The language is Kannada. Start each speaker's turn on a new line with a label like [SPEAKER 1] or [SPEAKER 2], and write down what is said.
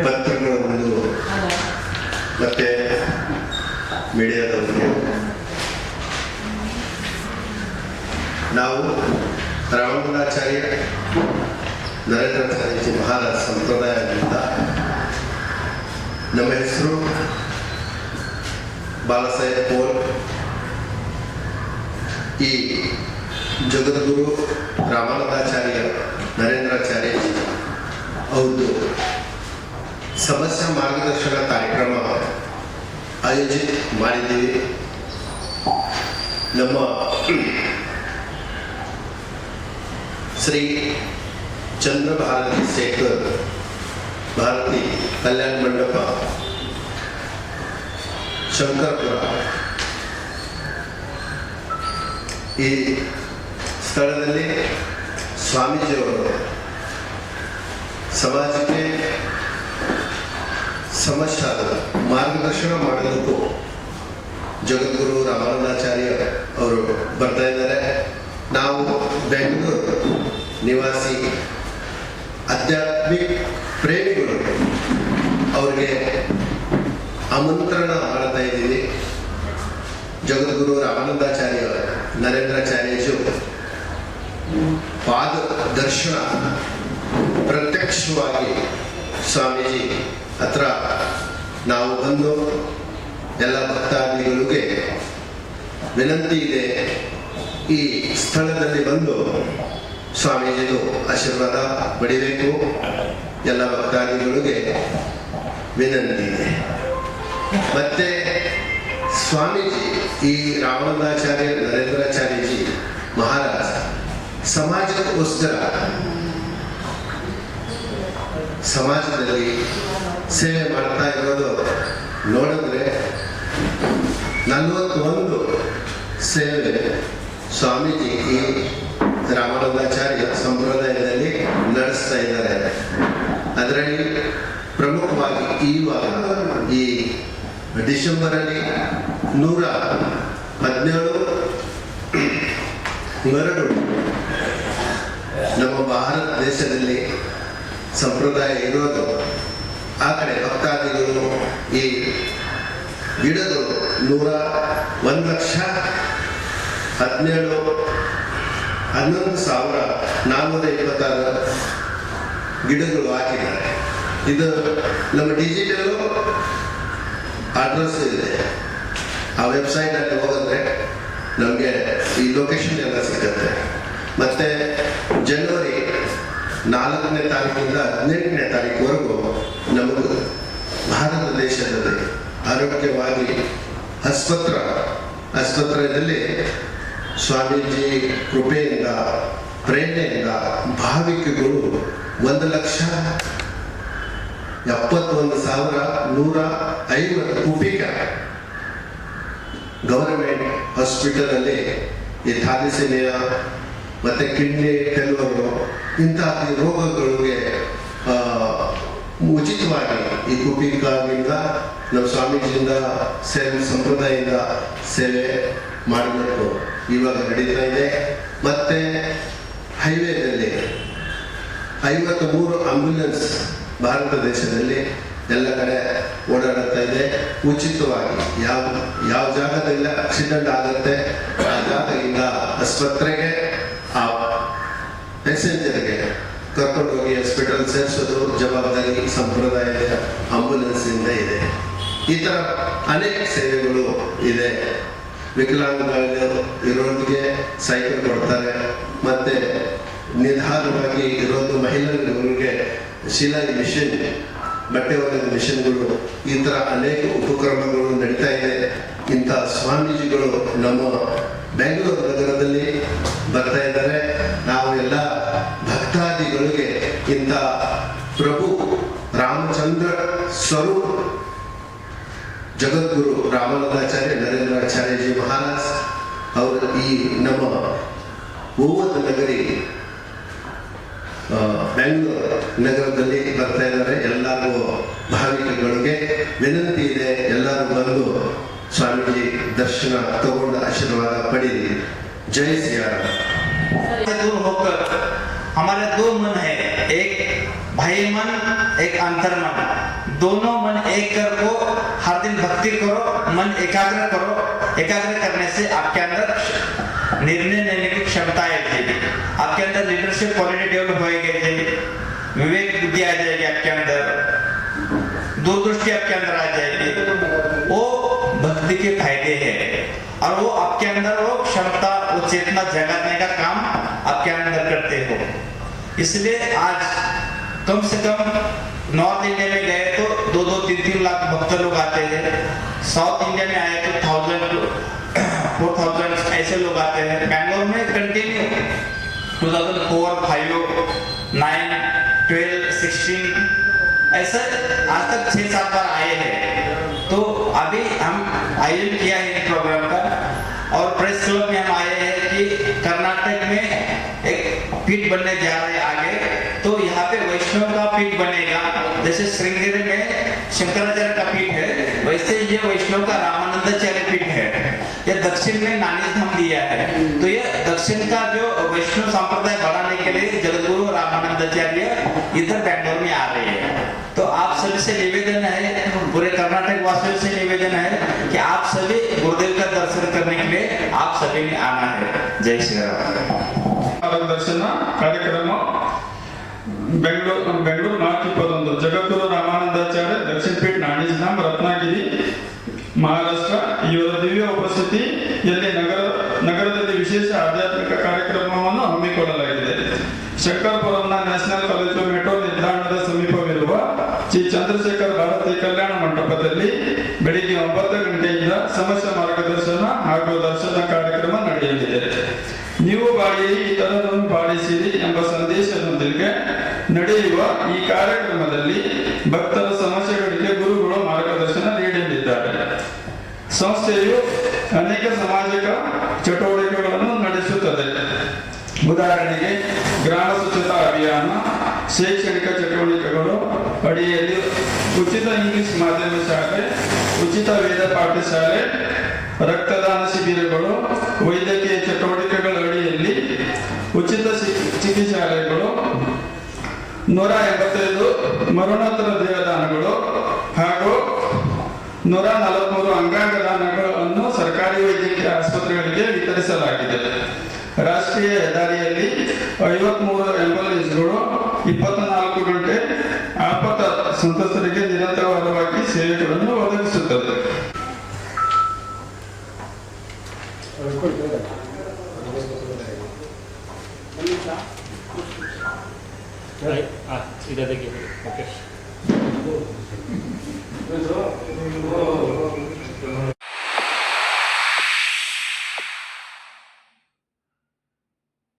[SPEAKER 1] ಪತ್ರಗಳನ್ನು ಮತ್ತೆ ಮೀಡಿಯಾದವರಿಗೆ ನಾವು ರಾಮಮಂಗಳಾಚಾರ್ಯ ನರೇಂದ್ರಾಚಾರ್ಯಜಿ ಮಹಾರಾಜ ಸಂಪ್ರದಾಯದಿಂದ ನಮ್ಮ ಹೆಸರು ಬಾಳಾಸಾಹೇಬ್ ಪೋಲ್. ಈ ಜಗದ್ಗುರು ರಾಮಾನಂದಾಚಾರ್ಯ ನರೇಂದ್ರಾಚಾರ್ಯಜಿ ಅವ್ರದ್ದು ಸಮಸ್ಯೆ ಮಾರ್ಗದರ್ಶನ ಕಾರ್ಯಕ್ರಮ ಆಯೋಜಿತ ಮಾಡಿದ್ದೀವಿ. ನಮ್ಮ ಶ್ರೀ ಚಂದ್ರ ಭಾರತಿ ಶೇಖರ್ ಭಾರತಿ ಕಲ್ಯಾಣ ಮಂಟಪ ಶಂಕರಪುರ ಈ ಸ್ಥಳದಲ್ಲಿ ಸ್ವಾಮೀಜಿಯವರು ಸಮಾಜಕ್ಕೆ ಸಮಸ್ಯೆ ಮಾರ್ಗದರ್ಶನ ಮಾಡೋದಕ್ಕೂ ಜಗದ್ಗುರು ರಾಮಾನಂದಾಚಾರ್ಯ ಅವರು ಬರ್ತಾ ಇದ್ದಾರೆ. ನಾವು ಬೆಂಗಳೂರು ನಿವಾಸಿ ಆಧ್ಯಾತ್ಮಿಕ ಪ್ರೇಮಿಗಳು ಅವರಿಗೆ ಆಮಂತ್ರಣ ಮಾಡ್ತಾ ಇದ್ದೀವಿ. ಜಗದ್ಗುರು ರಾಮಾನಂದಾಚಾರ್ಯ ನರೇಂದ್ರಾಚಾರ್ಯಜು ಪಾದ ದರ್ಶನ ಪ್ರತ್ಯಕ್ಷವಾಗಿ ಸ್ವಾಮೀಜಿ ಹತ್ರ ನಾವು ಬಂದು ಎಲ್ಲ ಭಕ್ತಾದಿಗಳಿಗೆ ವಿನಂತಿ ಇದೆ, ಈ ಸ್ಥಳದಲ್ಲಿ ಬಂದು ಸ್ವಾಮೀಜಿದು ಆಶೀರ್ವಾದ ಪಡಿಬೇಕು. ಎಲ್ಲ ಭಕ್ತಾದಿಗಳಿಗೆ ವಿನಂತಿ ಇದೆ. ಮತ್ತೆ ಸ್ವಾಮೀಜಿ ಈ ರಾಮಾನಂದಾಚಾರ್ಯ ನರೇಂದ್ರಾಚಾರ್ಯಜಿ ಮಹಾರಾಜ ಸಮಾಜಕ್ಕೋಸ್ಕರ ಸಮಾಜದಲ್ಲಿ ಸೇವೆ ಮಾಡ್ತಾ ಇರೋದು ನೋಡಿದ್ರೆ 41 ಸೇವೆ ಸ್ವಾಮೀಜಿ ಈ ರಾಮಾನಂದಾಚಾರ್ಯ ಸಂಪ್ರದಾಯದಲ್ಲಿ ನಡೆಸ್ತಾ ಇದ್ದಾರೆ. ಅದರಲ್ಲಿ ಪ್ರಮುಖವಾಗಿ ಈವಾಗ ಈ ಡಿಸೆಂಬರಲ್ಲಿ 117 ನಮ್ಮ ಭಾರತ ದೇಶದಲ್ಲಿ ಸಂಪ್ರದಾಯ ಇರೋದು. ಆ ಕಡೆ ಭಕ್ತಾದಿಗಳು ಈ ಗಿಡಗಳು 1,11,426 ಗಿಡಗಳು ಹಾಕಿದ್ದಾರೆ. ಇದು ನಮ್ಮ ಡಿಜಿಟಲ್ ಅಡ್ರೆಸ್ ಇದೆ. ಆ ವೆಬ್ಸೈಟ್ ಅಲ್ಲಿ ಹೋಗಿದ್ರೆ ನಮಗೆ ಈ ಲೊಕೇಶನ್ ಎಲ್ಲ ಸಿಗುತ್ತೆ. ಮತ್ತೆ ಜನವರಿ 4ನೇ ತಾರೀಕಿಂದ 18ನೇ ತಾರೀಕುವರೆಗೂ ನಮಗೆ ಭಾರತ ದೇಶದಲ್ಲಿ ಆರೋಗ್ಯವಾಗಿ ಆಸ್ಪತ್ರೆಯಲ್ಲಿ ಸ್ವಾಮೀಜಿ ಕೃಪೆಯಿಂದ ಪ್ರೇರಣೆಯಿಂದ ಭಾವಿಕಗಳು 1,71,150 ಕುಪಿಕ ಗವರ್ಮೆಂಟ್ ಹಾಸ್ಪಿಟಲ್ ಅಲ್ಲಿ ಈ ಥಾಲಿಸೀಮಿಯಾ ಮತ್ತೆ ಕಿಡ್ನಿ ಕೆಲವರು ಇಂತಹ ರೋಗಗಳಿಗೆ ಉಚಿತವಾಗಿ ಈ ಕುಪಿಕಾಗಿಂದ ನಮ್ಮ ಸ್ವಾಮೀಜಿಯಿಂದ ಸೇವೆ ಸಂಪ್ರದಾಯದಿಂದ ಸೇವೆ ಮಾಡಬೇಕು ಇವಾಗ ನಡೀತಾ ಇದೆ. ಮತ್ತೆ ಹೈವೇದಲ್ಲಿ 53 ಆಂಬ್ಯುಲೆನ್ಸ್ ಭಾರತ ದೇಶದಲ್ಲಿ ಎಲ್ಲ ಕಡೆ ಓಡಾಡುತ್ತಾ ಇದೆ ಉಚಿತವಾಗಿ. ಯಾವ ಜಾಗದಲ್ಲಿ ಆಕ್ಸಿಡೆಂಟ್ ಆಗುತ್ತೆ ಆ ಜಾಗದಿಂದ ಆಸ್ಪತ್ರೆಗೆ ಆ ಪ್ಯಾಸೆಂಜರ್ಗೆ ಕರ್ಕೊಂಡು ಹೋಗಿ ಹಾಸ್ಪಿಟಲ್ ಸೇರಿಸೋದು ಜವಾಬ್ದಾರಿ ಸಂಪ್ರದಾಯದ ಆಂಬ್ಯುಲೆನ್ಸ್ ಇಂದ ಇದೆ. ಈ ತರ ಅನೇಕ ಸೇವೆಗಳು ಇದೆ. ವಿಕಲಾಂಗಗಳು ಇರೋರಿಗೆ ಸೈಕಲ್ ಕೊಡ್ತಾರೆ. ಮತ್ತೆ ನಿಧಾನವಾಗಿ ಇರೋದು ಮಹಿಳೆಯರಿಗೆ ಶಿಲಾಯಿ ಮಿಷನ್, ಬಟ್ಟೆ ಒಗೆದ ಮಿಷನ್ಗಳು, ಈ ತರ ಅನೇಕ ಉಪಕ್ರಮಗಳು ನಡೀತಾ ಇದೆ. ಇಂಥ ಸ್ವಾಮೀಜಿಗಳು ನಮ್ಮ ಬೆಂಗಳೂರು ನಗರದಲ್ಲಿ ಬರ್ತಾ ಇದ್ದಾರೆ. ನಾವು ಎಲ್ಲ ಭಕ್ತಾದಿಗಳಿಗೆ ಇಂಥ ಪ್ರಭು ರಾಮಚಂದ್ರ ಸ್ವರೂಪ ಜಗದ್ಗುರು ರಾಮಾನಂದಾಚಾರ್ಯ ನರೇಂದ್ರಾಚಾರ್ಯಜಿ ಮಹಾರಾಜ್ ಅವರು ಈ ನಮ್ಮ ಓವದ ನಗರಿ ಬೆಂಗಳೂರು ನಗರದಲ್ಲಿ ಬರ್ತಾ ಇದ್ದಾರೆ. ಎಲ್ಲರಿಗೂ ಭಾವಿಕಗಳಿಗೆ ವಿನಂತಿ ಇದೆ, ಎಲ್ಲರೂ ಬಂದು ಸ್ವಾಮೀಜಿ ದರ್ಶನ ತಗೊಂಡು ಆಶೀರ್ವಾದ ಪಡೀರಿ. ಜೈ ಶ್ರೀರಾಮ್.
[SPEAKER 2] हमारे दो मन है, एक बाह्य मन, एक अंतर मन। दोनों मन एक कर को हर दिन भक्ति करो, मन एकाग्र करो। एकाग्र करने से आपके अंदर निर्णय लेने की क्षमता आएगी, आपके अंदर लीडरशिप क्वालिटी डेवलप होएगी, विवेक बुद्धि आ जाएगी आपके अंदर, दूरदृष्टि आपके अंदर आ जाएगी। वो भक्ति के फायदे हैं और वो आपके अंदर वो क्षमता, वो चेतना जगाने का काम आपके अंदर करते हो। इसलिए आज कम से कम नॉर्थ इंडिया में गए तो 2-3 लाख भक्त लोग आते हैं, साउथ इंडिया में आए तो 1000-4000 ऐसे लोग आते हैं। बैंगलोर में कंटिन्यू 2004, 5, 9, 12, 16 ऐसा आज तक 6-7 बार आए हैं। तो अभी हम आयोजन किया है इस प्रोग्राम का और प्रेस क्लब में हम आए हैं कि कर्नाटक में एक पीठ बनने जा रहे हैं आगे, तो यहाँ पे वैष्णव का पीठ बनेगा। जैसे श्रृंगेरी में शंकराचार्य का पीठ है, वैसे ये वैष्णव का रामानंदाचार्य पीठ है। ये दक्षिण में नानी धाम दिया है, तो ये दक्षिण का जो वैष्णव संप्रदाय बढ़ाने के लिए जगद्गुरु रामानंदाचार्य इधर बैंगलोर में आ रहे हैं। तो आप सभी से निवेदन है, पूरे कर्नाटक वासियों से निवेदन है कि आप सभी गुरुदेव का दर्शन करने के लिए आप सभी ने आना है। जय श्री राम।
[SPEAKER 3] दर्शन कार्यक्रम ಬೆಂಗಳೂರು ಮಾರ್ಚ್ 21 ಜಗದ್ಗುರು ರಾಮಾನಂದಾಚಾರ್ಯ ದಕ್ಷಿಣ ಪೀಠ ನಾಣಿಧಾಮ್ ರತ್ನಗಿರಿ ಮಹಾರಾಷ್ಟ್ರ ಇವರ ದಿವ್ಯ ಉಪಸ್ಥಿತಿಯಲ್ಲಿ ನಗರದಲ್ಲಿ ವಿಶೇಷ ಆಧ್ಯಾತ್ಮಿಕ ಕಾರ್ಯಕ್ರಮವನ್ನು ಹಮ್ಮಿಕೊಳ್ಳಲಾಗಿದೆ. ಶಂಕರಪುರಂನ ನ್ಯಾಷನಲ್ ಕಾಲೇಜು ಮೆಟ್ರೋ ನಿಲ್ದಾಣದ ಸಮೀಪವಿರುವ ಶ್ರೀ ಚಂದ್ರಶೇಖರ್ ಭಾರತಿ ಕಲ್ಯಾಣ ಮಂಟಪದಲ್ಲಿ ಬೆಳಿಗ್ಗೆ 9 ಗಂಟೆಯಿಂದ ಸಮಸ್ಯೆ ಮಾರ್ಗದರ್ಶನ ಹಾಗೂ ದರ್ಶನ ಕಾರ್ಯಕ್ರಮ ನಡೆಯಲಿದೆ. ನೀವು ಬಾಳಿರಿ ಇತರರನ್ನು ಬಾಳಿಸಿರಿ ಎಂಬ ಸಂದೇಶದೊಂದಿಗೆ ನಡೆಯುವ ಈ ಕಾರ್ಯಕ್ರಮದಲ್ಲಿ ಭಕ್ತರ ಸಮಸ್ಯೆಗಳಿಗೆ ಗುರುಗಳು ಮಾರ್ಗದರ್ಶನ ನೀಡಲಿದ್ದಾರೆ. ಸಂಸ್ಥೆಯು ಅನೇಕ ಸಾಮಾಜಿಕ ಚಟುವಟಿಕೆಗಳನ್ನು ನಡೆಸುತ್ತದೆ. ಉದಾಹರಣೆಗೆ ಗ್ರಾಮ ಸ್ವಚ್ಛತಾ ಅಭಿಯಾನ, ಶೈಕ್ಷಣಿಕ ಚಟುವಟಿಕೆಗಳು ಅಡಿಯಲ್ಲಿ ಉಚಿತ ಇಂಗ್ಲಿಷ್ ಮಾಧ್ಯಮ ಶಾಲೆ, ಉಚಿತ ವೇದ ಪಾಠಶಾಲೆ, ರಕ್ತದಾನ ಶಿಬಿರಗಳು, ವೈದ್ಯಕೀಯ ಚಟುವಟಿಕೆಗಳ ಅಡಿಯಲ್ಲಿ ಉಚಿತ ಚಿಕಿತ್ಸಾಲಯಗಳು, 185 ಮರಣೋತ್ತರ ದೇವದಾನಗಳು ಹಾಗೂ 143 ಅಂಗಾಂಗ ದಾನಗಳನ್ನು ಸರ್ಕಾರಿ ವೈದ್ಯಕೀಯ ಆಸ್ಪತ್ರೆಗಳಿಗೆ ವಿತರಿಸಲಾಗಿದೆ. ರಾಷ್ಟ್ರೀಯ ಹೆದ್ದಾರಿಯಲ್ಲಿ 53 ಆಂಬ್ಯುಲೆನ್ಸ್ಗಳು 24 ಗಂಟೆ ಆಪತ್ತ ಸಂತ್ರಸ್ತರಿಗೆ ನಿರಂತರವಾಗಿ ಸೇವೆಗಳನ್ನು ಒದಗಿಸುತ್ತದೆ.
[SPEAKER 4] इधर देखिए, ओके।